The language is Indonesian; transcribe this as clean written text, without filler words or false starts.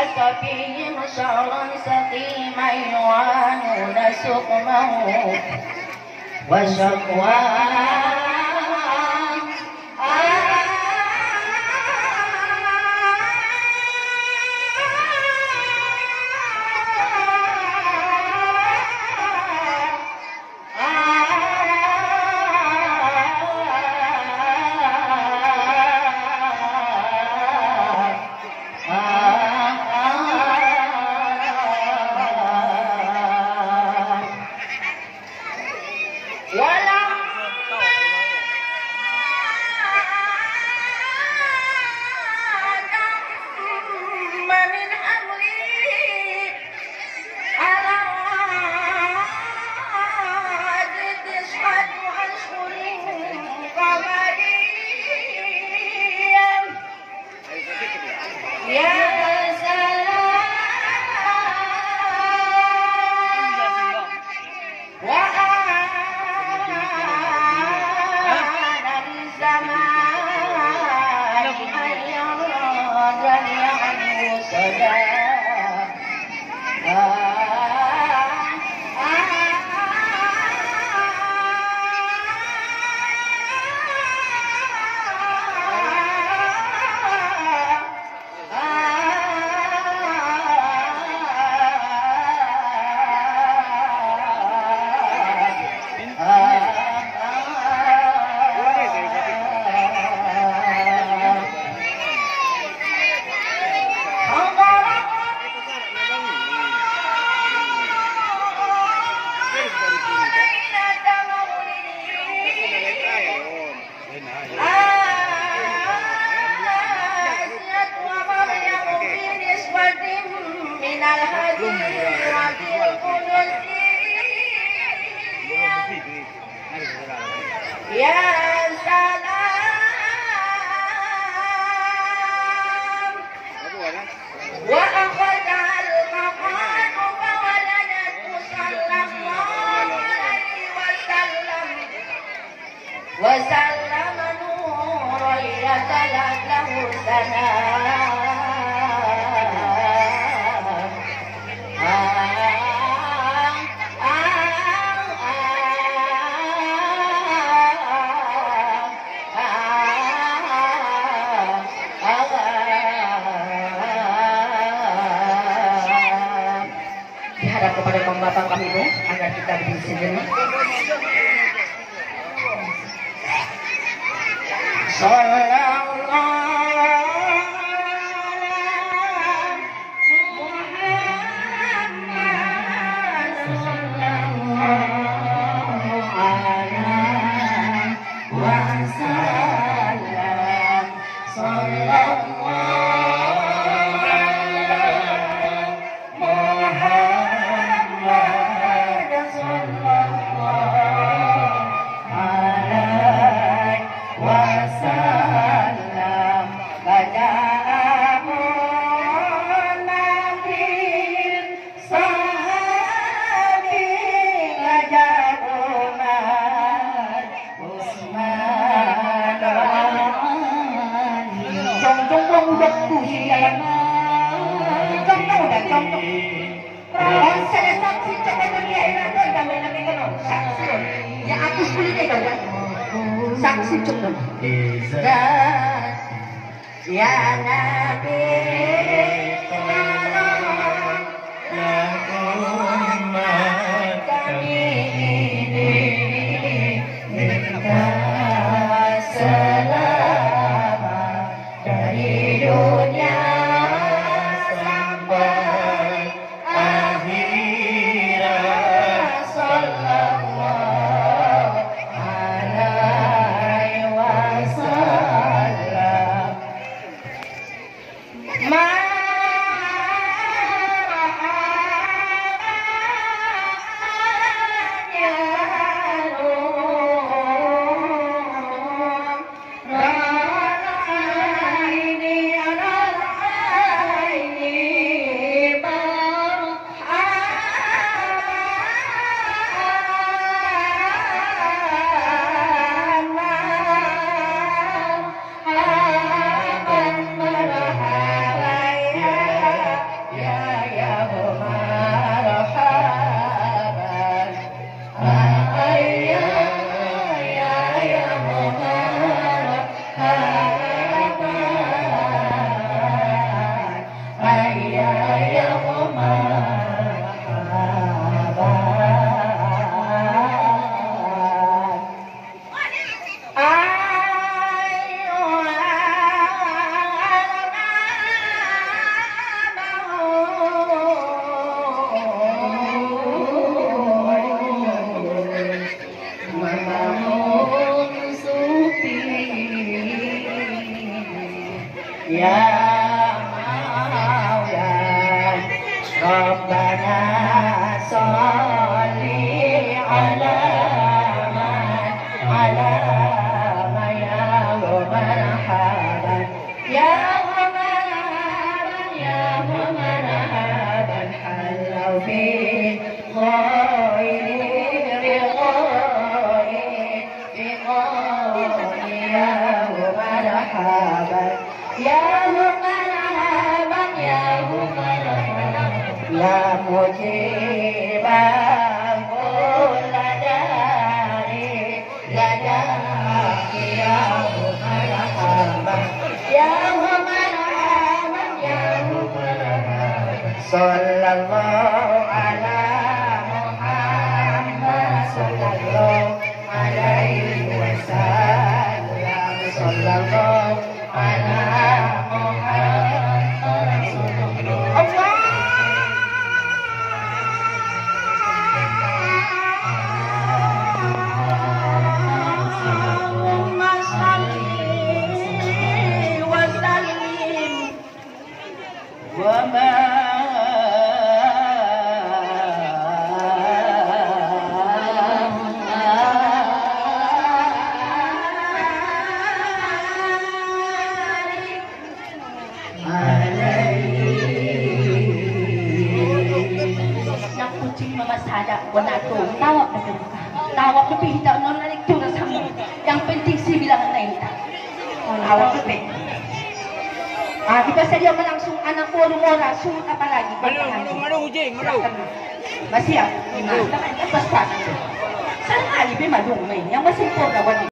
كصفي شعرا سقيما يعانون سقمه وشقواه وسلم نورا يتلألأ سلام dihadap kepada pembapak kami Bu, agar kita berdiri sejenak. Saksi cukup ya Nabi kami ini minta selamat dari dunia sampai akhirat. Sallallahu alaihi wasallam. Rabbana sholli ala man ya marhaban ya marhaban halau fi ghairi ya marhaban ya marhaban ya mujiban kulla dari ladaki ya marhaban ya marhaban sallallahu ala Muhammad sallallahu alaihi wasallam sallallahu ala Muhammad Allah. Tawag na pihita noon na lektura sa mo. Yang penting si bilangan na ita. Tawag na pe. Iba sa diyo malangsung anak ko rumora, sunod ka palagi. Marung, Jeng, marung. Masih ya? Lepas pasan. Sana kali pe malung may. Yang masih po na wali.